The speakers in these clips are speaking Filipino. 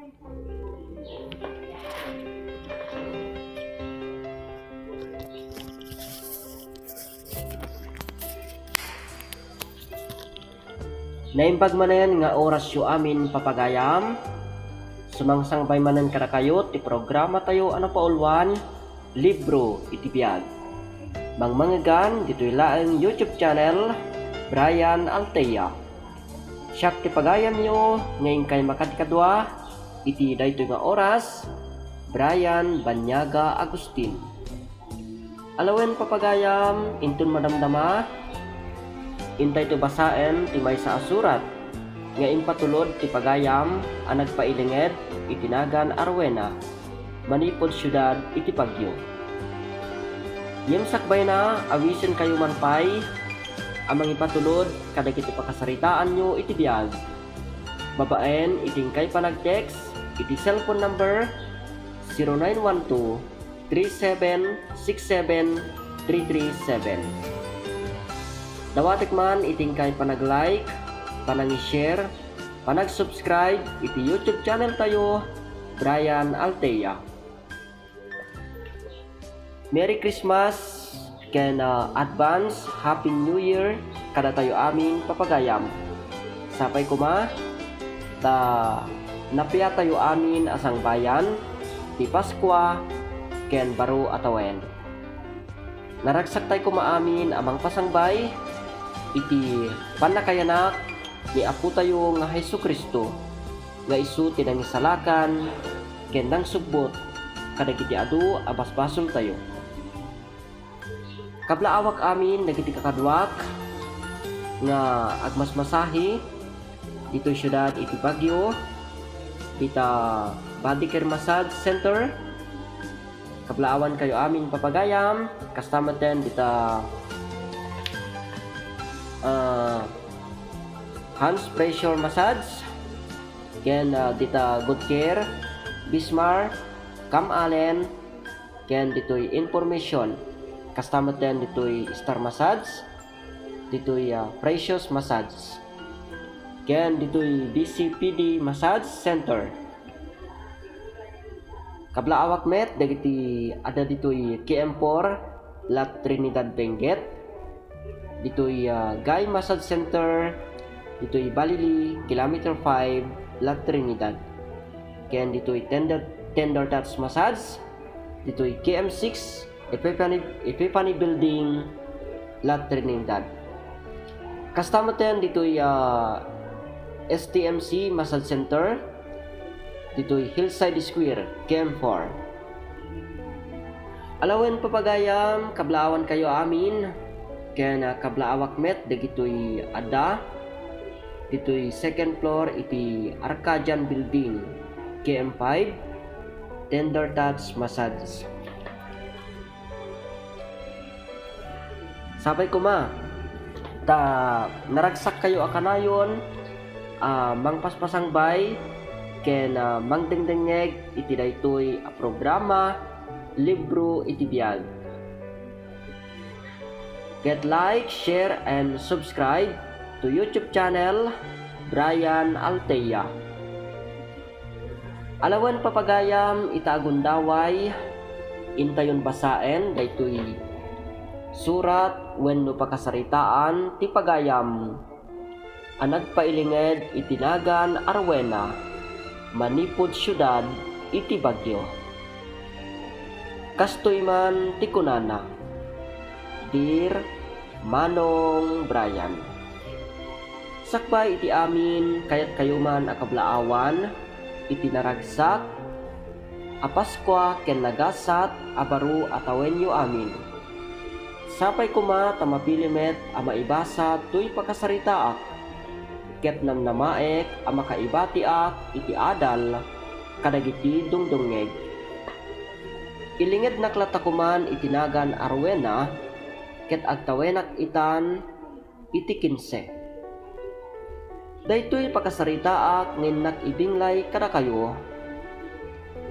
Naimbag manen nga oras yu amin papagayam. Sumangsangbay manen kada kayo ti programa tayo ano paulwan, libro iti biyag. Mangmangagan dito'y laeng YouTube channel, Brian Altea. Siyak ti pagayam nyo ngayon kay makadikadwa, iti daytoy nga oras, Brian Banyaga Agustin. Alawen papagayam, intun madamdama, intay to basaen ti may sa asurat nga impatulod ti pagayam ang nagpailinged itinagan Arwena manipod syudad iti Baguio. Yem sakbay na awisen kayo man pay amang ipatulod kadagiti pakasaritaan nyo iti biyag. Babaen iting kay panag-text iti cellphone number 0912 3767 337. Dawatik man iting kay panag-like, panang-share, panag-subscribe iti YouTube channel tayo, Brian Altea. Merry Christmas ken advance Happy New Year kada tayo aming papagayam. Sapay kuma ta napiya tayo amin asang bayan ti Paskwa ken baro atawen. Naragsak tayo kumaamin amang pasangbay iti panakayanak ni Apo tayo nga Hesu Kristo nga isu tinangisalakan ken nang subbot kadagiti adu abasbasol tayo. Kablaawak amin dagiti kakadwak nga agmasmasahi dito syudad iti Baguio dita Body Care Massage Center. Kablaawan kayo amin papagayam kastamaten dita hands pressure massage ken dita Good Care Bismarck Cam Allen ken ditoy information kastamaten ditoy Star Massage ditoy Precious Massage ken ditoy DCPD Massage Center. Kablaawak met dagiti ada ditoy KM4 La Trinidad Benguet ditoy Guy Massage Center ditoy Balili Kilometer 5 La Trinidad ken ditoy Tender Touch Massage ditoy KM6 Epiphany Building La Trinidad. Kastamaten ditoy STMC Massage Center ditoy Hillside Square KM4. Alawen papagayam kablaawan kayo amin ken kablaawak met dagitoy adda ditoy second floor iti Arcadian Building KM5 Tender Touch Massage. Sabay kuma ta naragsak kayo akanayon mangpaspasang bay ken mangdengdengeg iti daytoy a programa libro iti biyag. Get like, share, and subscribe to YouTube channel Brian Altea. Alawan papagayam itagundaway intayon basaen daytoy surat wenno pakasaritaan ti pagayam ang nagpailinged itinagan Arwena manipod syudad iti Baguio. Kastoy man ti kunana, Dear Manong Brian, sakbay iti amin kayat kayo man akablaawan iti naragsak a Paskwa ken nagasat a baro atawenyo amin. Sapay kuma tamapilimet a maibasa toy pakasaritaak ket namnamaek a makaibatiak iti adal kadagiti dungdungeg. Ilinged naklatakuman itinagan Arwena ket agtawenak itan iti 15. Daytoy pakasaritaak ngennak ibinglay kada kayo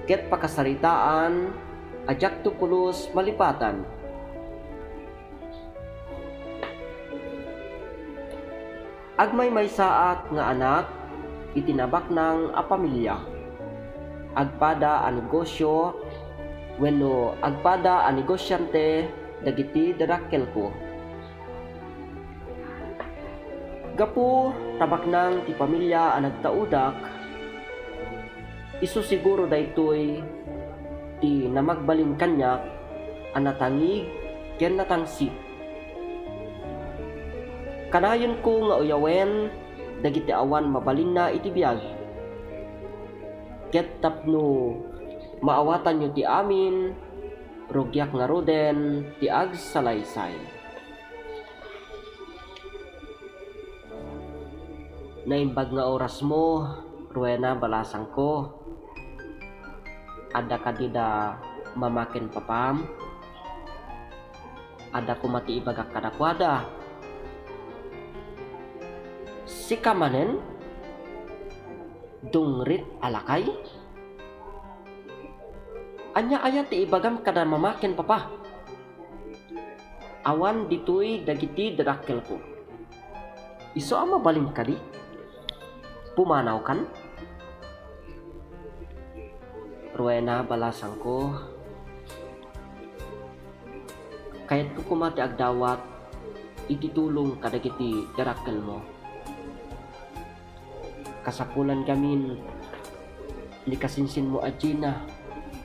ket pakasaritaan ajak tupulos malipatan. Agmay may saak nga anak itinabak ng a pamilya agpada a negosyo wenno agpada a negosyante dagiti darakkel ko. Gapu tabaknang ti pamilya a nagtaudak, isu siguro daytoy ti namagbalin kanyak a natangig ken natangsit. Kanayon ko nga uyawen dagiti awan mabalin na iti biyag. Ket tapno maawatan nyo ti amin, rugyak nga roden ti agsalaysay. Naimbag nga oras mo, Rowena balasang ko. Ada ka dida mamaken papam. Ada ko mati ibagak kadakwada. Si kamanen dungrit alakay. Anya aya ti ibagam kada mamaken papa. Awan ditoy dagiti darakkel ko. Isu ama baling kadi. Pumanaw kan? Rowena balasang ko. Kayat ko kumati agdawat ititulong kadagiti darakkel mo. Kasapulan gamin ni kasinsin mo Gina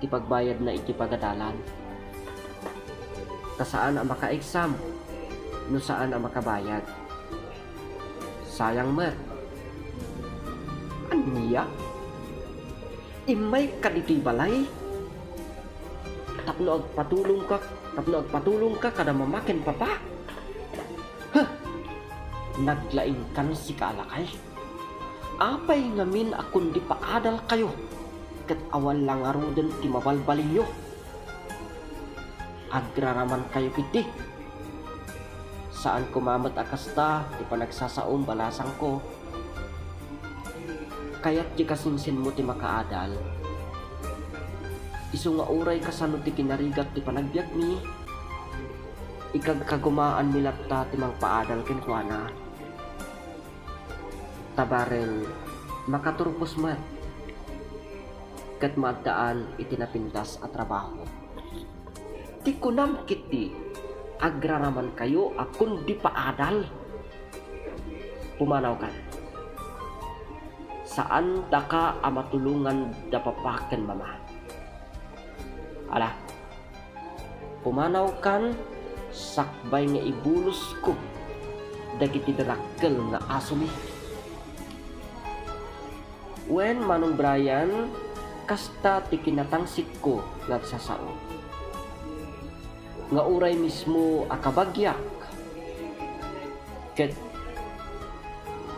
ti pagbayad na iti pagadalan. Kasaan ang maka-exam no saan ang makabayad. Sayang mer. Aniya? Imay ka dito'y balay? Tapno agpatulong ka kada mamaken papa? Huh! Naglaing kan si kaalakay. Apay ngamin akon di paadal kayo. Kat awal lang arudan ti mabalbalinyo. Agraraman kayo kiti. Saan kumamat akasta ti panagsasaom balasang ko. Kaya't di kasinsin mo ti makaadal. Isu nga uray kasano ti kinarigat ti panagbiag mi. Ikagkagumaan milapta ti mangpaadal ken kuana. Tabarel makaturpos mat. Kat maagdaan itinapintas at trabaho. Ti kunam kiti agraraman kayo akon di paadal. Pumanaw kan. Saan daka amatulungan dapapaken mama? Ala, pumanaw kan sakbay nga ibulos ko dagiti darakkel nga asumi. Wen Manong Brian, kasta ti kinatangsit ko nagsasao. Nga uray mismo akabagyak. Ket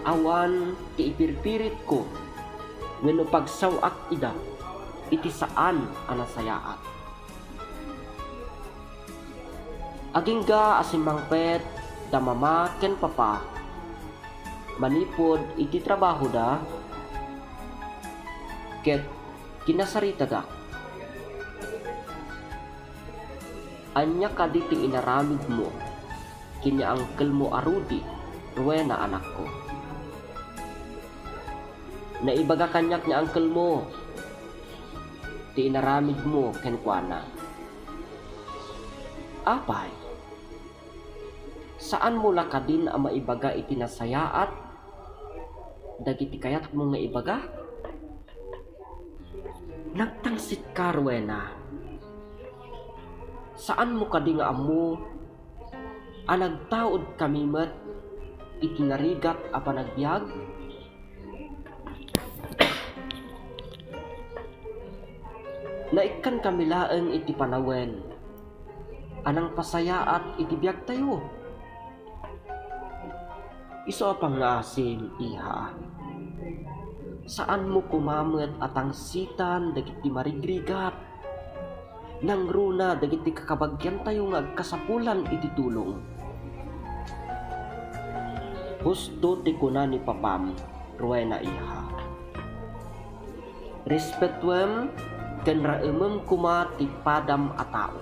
awan ti ipirpirit ko wenno pagsawak ida iti saan anasayaat. Agingga asimangpet da mama ken papa manipod iti trabaho da ket kinasarita da. Anya kaditi inaramid mo kini angkel mo arudi Rowena anak ko. Naibaga kanyak ni angkel mo ti inaramid mo ken kuana. Apay? Saan mo lakadin ang maibaga iti nasayaat dagiti kayat mo nga ibaga? Nagtangsit ka Rowena. Saan mo kadi nga amo anagtaod kami met iti narigat a panagbiag? Naikan kami laeng iti panawen. Anang pasayaat iti biag tayo. Iso apang nga asin, iha. Saan mo kumamet atang sitan dagiti marigrigat? Nang runa dagiti kakabagyan tayo nga kasapulan iti tulong. Husto ti kuna ni papam, Rowena iha. Respetuem ken raemem kuma ti padam a tao.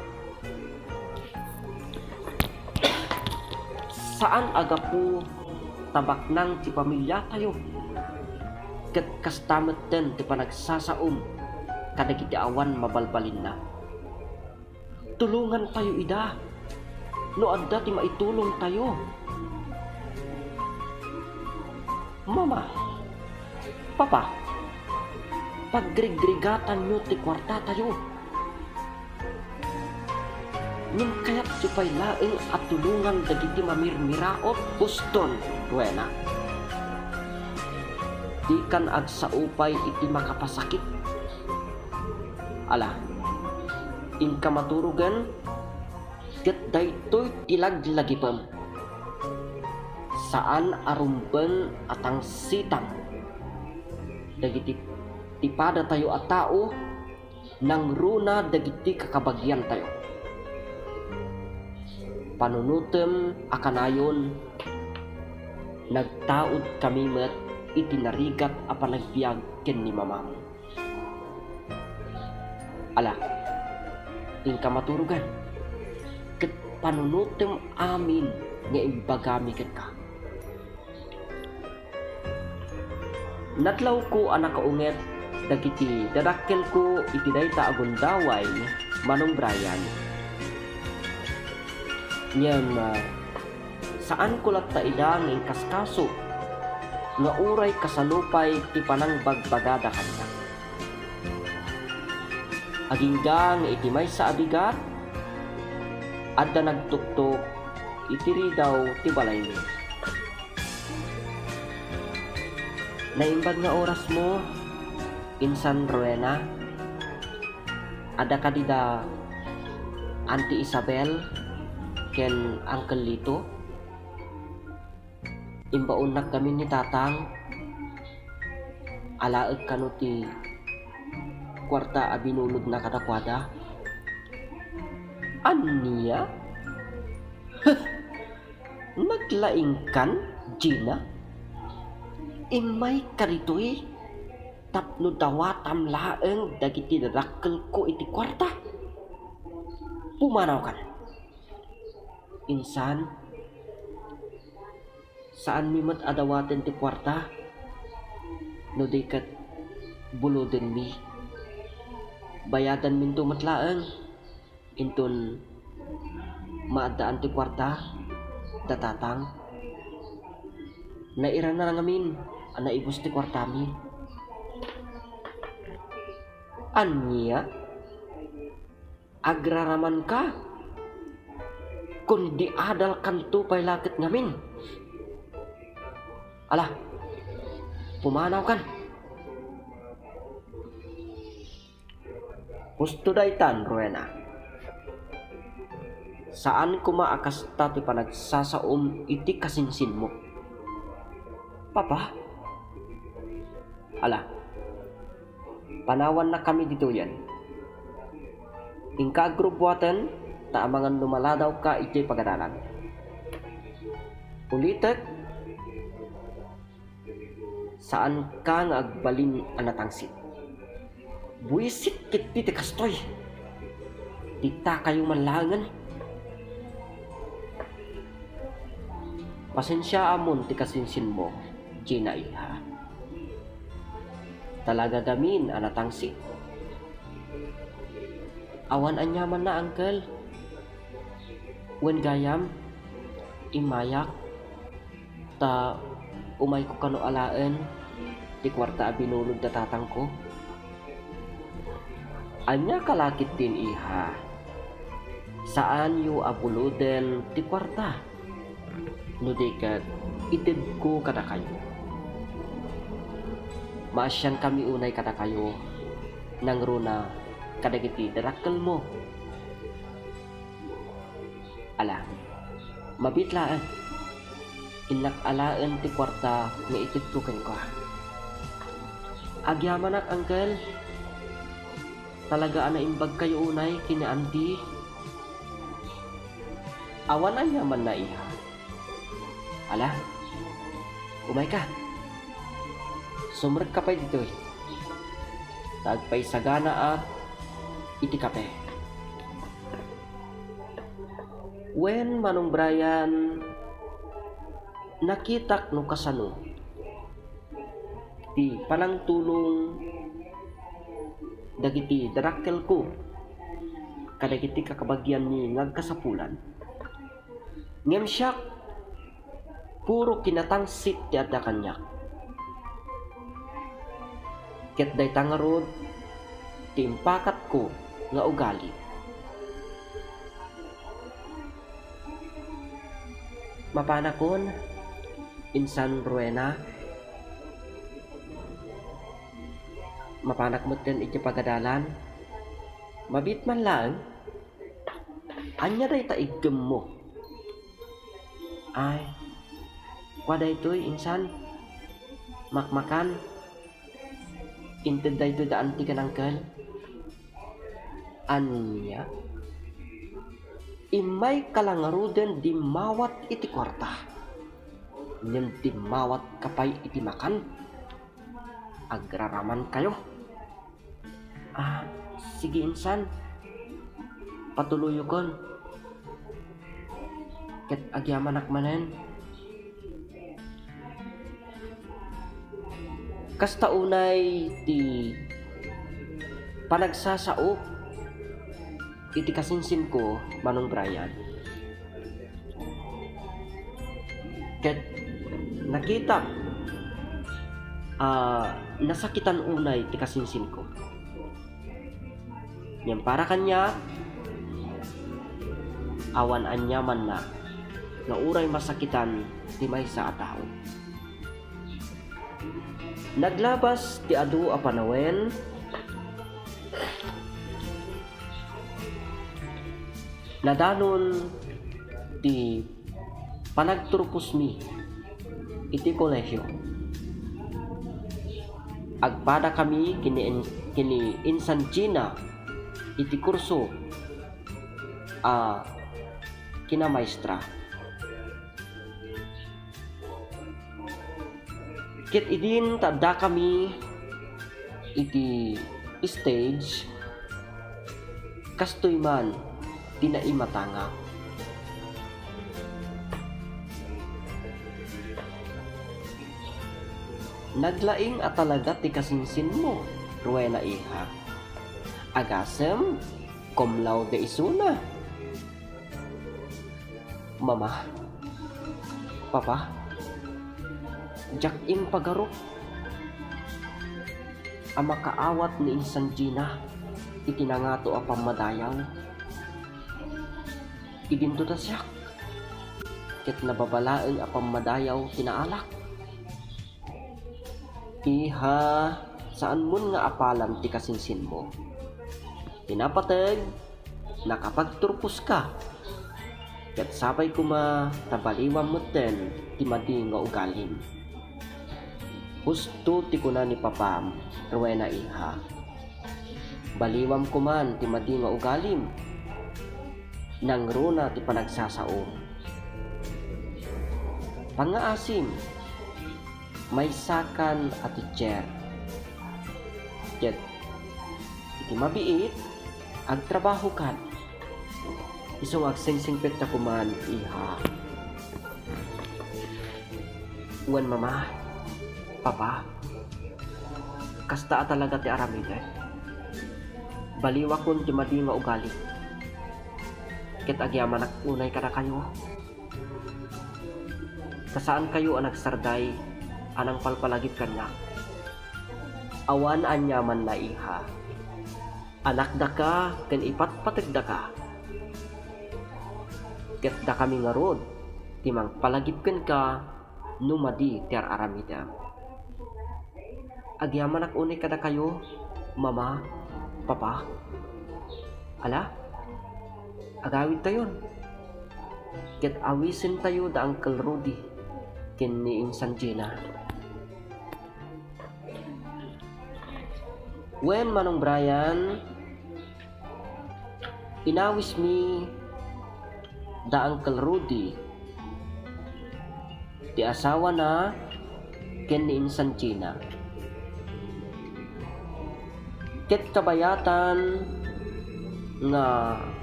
Saan aga po tabak nang ti pamilya tayo? Ket kastamet ten ti panagsasaom kadagiti awan mabalbalin na. Tulungan tayo ida. No adda ti maitulong tayo. Mama, Papa, paggrigregatan nyo ti kwarta tayo. Ning kayat supay laeng at tulungan dagiti mamirmiraot uston, Rowena. Di kan agsaupay iti makapasakit. Ala, inka maturugan, ket daytoy tilaglagipem. Saan arumbeng atang sitang. Dagiti tipada tayo at tao, nang runa dagiti kakabagyan tayo. Panunutem akanayon, nagtaod kami met itinarigat a panagbiag ken ni mamam. Ala, inka maturugan, ket panunutem amin nga imbagami ket ka. Natlaw ko anak kaunget, dagiti dadakkel ko iti dayta agundaway Manong Brian. Nyan saan ko latta ida ng kaskaso nga uray kasalupay ti panang bagbagada kanya. Aginggang iti may sa abigat adda nagtuktok itiri daw ti balay mi. Naimbag nga oras mo insan Rowena, ada ka dida Auntie Isabel ken Uncle Lito. Imbaunak kami ni tatang alaeg kano ti kwarta a binulod na kadakwada. Aniya? Naglaing kan, Gina? Imay karitoy tapno dawatam laeng dagiti dadakkel ko iti kwarta. Pumanaw kan. Insan, saan mi met adawaten ti kwarta? No di ket buloden mi. Bayadan min to matlaeng. Inton maadaan ti kwarta datatang. Naira na lang amin ana ibus ti kwarta mi. Anya? Agraraman ka? Kundi adal kanto pay lakit ngamin. Ala, pumanaw kan. Gusto daytan, Rowena. Saan ko maakasta ti panagsasaom iti kasinsin mo? Papa? Ala, panawan na kami dito yan. Ingka agrubuatan, taamangan lumaladaw ka iti pagadalan. Ulitek, saan ka nga agbalin anatangsit? Buisit kit ti kastoy. Tita kayo manlangan. Pasensya amon ti kasinsin mo, Gina iha. Talaga gamin anatangsit. Awan anyaman na, Uncle. Wen gayam, imayak, ta umay ko kano alaen, di kwarta a binulod na tatang ko. Anya kalakit din iha. Saan yu abuluden ti kwarta? No dikat, itid ko kada kayo. Maasyan kami unay kada kayo, nang runa kadagiti darakkel mo. Ala, mabitlaan. Inak alaan ti kwarta nga ititukan ko. Agyaman ak, Uncle. Talaga ana imbag kayo unay kini Auntie. Awan anyaman na iha. Ala, umay ka. Sumrek ka pa dito eh. Tagpay sagana at iti kape. When Manong Brian nakitak no kasano ti panang tulong dagiti darakkel ko kadagiti kakabagyan ni ngagkasapulan. Ngem siya puro kinatangsit ti adda kanyak. Ket dayta nga rod ti impakat ko nga ugali. Mapanakon insan Rowena, mapanak mo ten iti pagadalan, mabit man lang, anya day taigem mo. Ay, wada ito'y insan, makmakan, inted day ito daan ti kanangkel. Anya, imay kalangaruden di mawat iti kwarta, nyem di mawat kapay iti makan, agraraman kayo. Sige insan, patuloy kon. Ket agyaman akmanen. Kasta unay ti panagsasao iti kasinsin ko Manong Brian. Ket nakita nasakitan unay ti kasinsin ko. Yan para kanya awan anyaman na nga uray masakitan ti maysa a tao. Naglabas ti adu a panawen nadanon ti panagturpos mi iti kolehyo. Agpada kami kini insan Gina iti kurso kina maestra. Ket idin tada kami iti stage kastoy man tinaimatanga. Naglaing at talaga ti kasinsin mo, Rowena iha. Agasem, cum laude isuna. Mama, Papa, jak in pagaro. Ang makaawat ni insan Gina, itinangato a pamadayaw. Idinto ta siya, ket nababalaeng a pamadayaw tinaalak. Iha, saan mun nga apalam ti kasinsin mo? Tinapateg, nakapagturpos ka. Ket sabay kuma tabaliwam mo ten ti madi nga ugalin. Husto ti kuna ni Papam, Rowena iha. Baliwam kuman ti madi nga ugalim. Nangruna ti panagsasaom. Pangaasim, may sakan at teacher. Ket iti mabiit agtrabaho kan. Isong agsingsingpet na kuman iha. Uwan mama, papa, kasta talaga ti aramide. Baliwa kun ti madi nga ugali. Ket agyaman ak unay kada kayo. Kasaan kayo ang nagsarday anang palpalagip kanya. Awan anyaman na iha. Anak da ka ken ipatpatig da ka. Ket da kami nga rod timang palagip ken ka numadi ti aramida. Agyaman ak unay kada kayo, mama, papa. Ala, agawid tayon. Ket awisin tayo da Uncle Rudy ken ni insan Gina. When Manong Brian, inawis mi da Uncle Rudy ti asawa na ken ni insan Gina. Ket kabayatan nga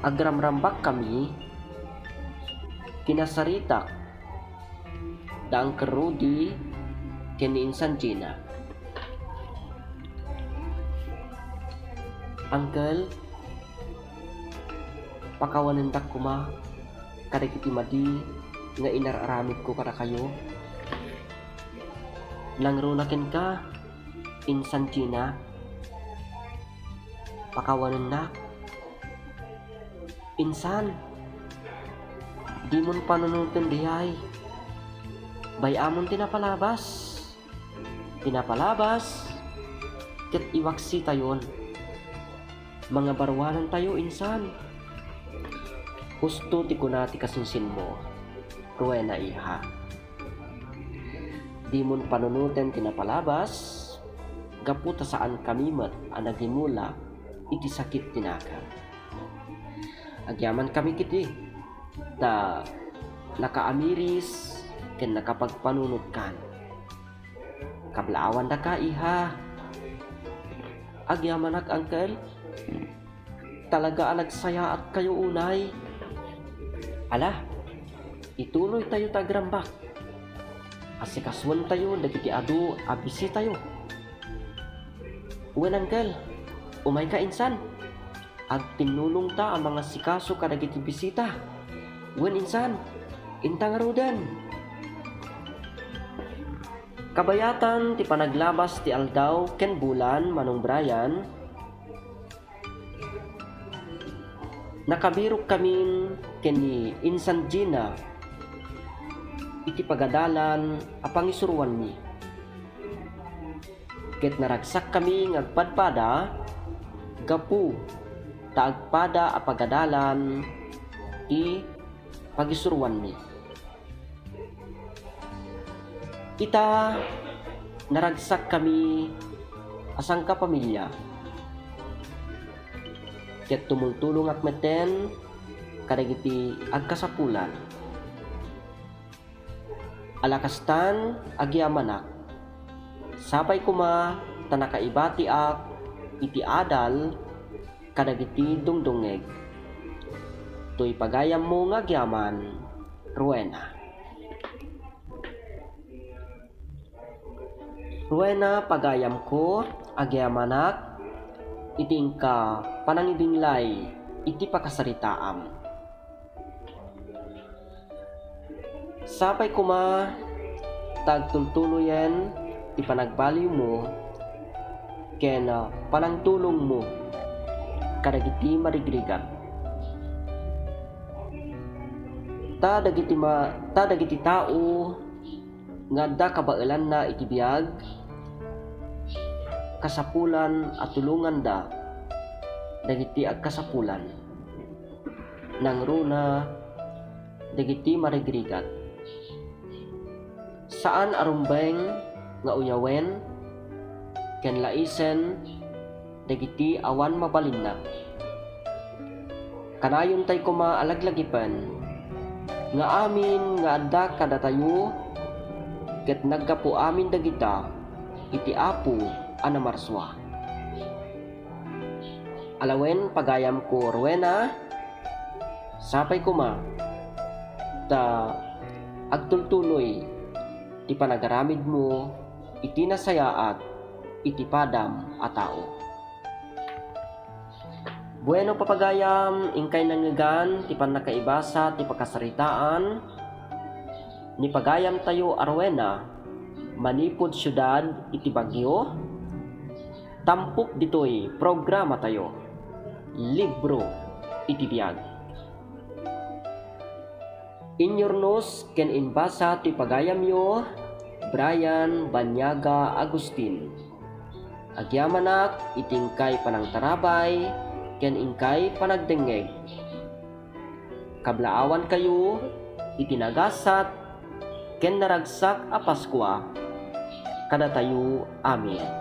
agramrambak kami kinasaritak da Uncle Rudy ken ni insan Gina. Uncle, pakawanendak kuma kadagiti madi nga inararamid ko kada kayo. Langrunaken ka, Insan Gina. Pakawanendak. Insan, di mon panunutin dihay. Bayamon tinapalabas. Ket iwaksi tayon. Mga barwanan tayo, Insan. Gusto ti kunati kasinsin mo, Rowena iha. Di mon panunuten tinapalabas, gaputa saan kami mat anagimula iti sakit tinakan. Agyaman kami kiti, ta nakaamiris ken nakapagpanunod kan. Kablaawan da ka iha. Agyamanak, Uncle. Talaga nagsaya at kayo unay. Ala, ituloy tayo tagrambak. Asikaswan tayo, dagiti adu, abisi tayo. Uwan, Uncle, umay ka, Insan. Agtinulong ta ang mga sikaso kadagiti bisita. Uwan, Insan, intang arudan. Kabayatan ti panaglabas ti aldaw ken bulan Manong Brian. Nakabirok kamin ken ni Insan Gina iti pagadalan a pangisuruan mi. Ket naragsak kami ngagpadpada gapu taagpada a pagadalan ti pagisuruan mi. Kita naragsak kami asang kapamilya. Ket tumultulong akmeten kadagiti agkasapulan. Alakastan agyamanak. Sapay kuma tanakaibati ak iti adal kadagiti dungdungeg. Toy pagayam mo nga agyaman, Rowena. Rowena, pagayam ko, agyamanak, iting ka panangibinglay, iti pakasaritaam. Sapay kuma, tagtultuloyen, ipanagbaliw mo, ken panangtulong mo, kadagiti marigrigan. Ta dagiti tao, nga da kabailan na iti biyag, kasapulan at tulungan da dagiti agkasapulan nang runa dagiti marigrigat. Saan arumbeng nga uyawen ken laisen dagiti awan mabalinna. Kanayon tay kuma alaglagipan nga amin nga adda kadatayo ket naggapu amin dagita iti apo anamarswa. Alawen pagayam ko, Rowena, sapay kuma ta agtultuloy ti panagaramid mo iti nasayaat iti padam a tao. Bueno papagayam ingkay nangigan ti panakaibasa ti pakasaritaan ni pagayam tayo a Rowena manipod syudad iti Baguio. Tampok ditoy programa tayo, libro iti biyag. Inyornos ken inbasa ti pagayam yo, Brian Banyaga Agustin. Agyamanak itingkay panangtarabay ken ingkay panagdengeg. Kablaawan kayo itinagasat ken naragsak a Paskwa kada tayo. Amen.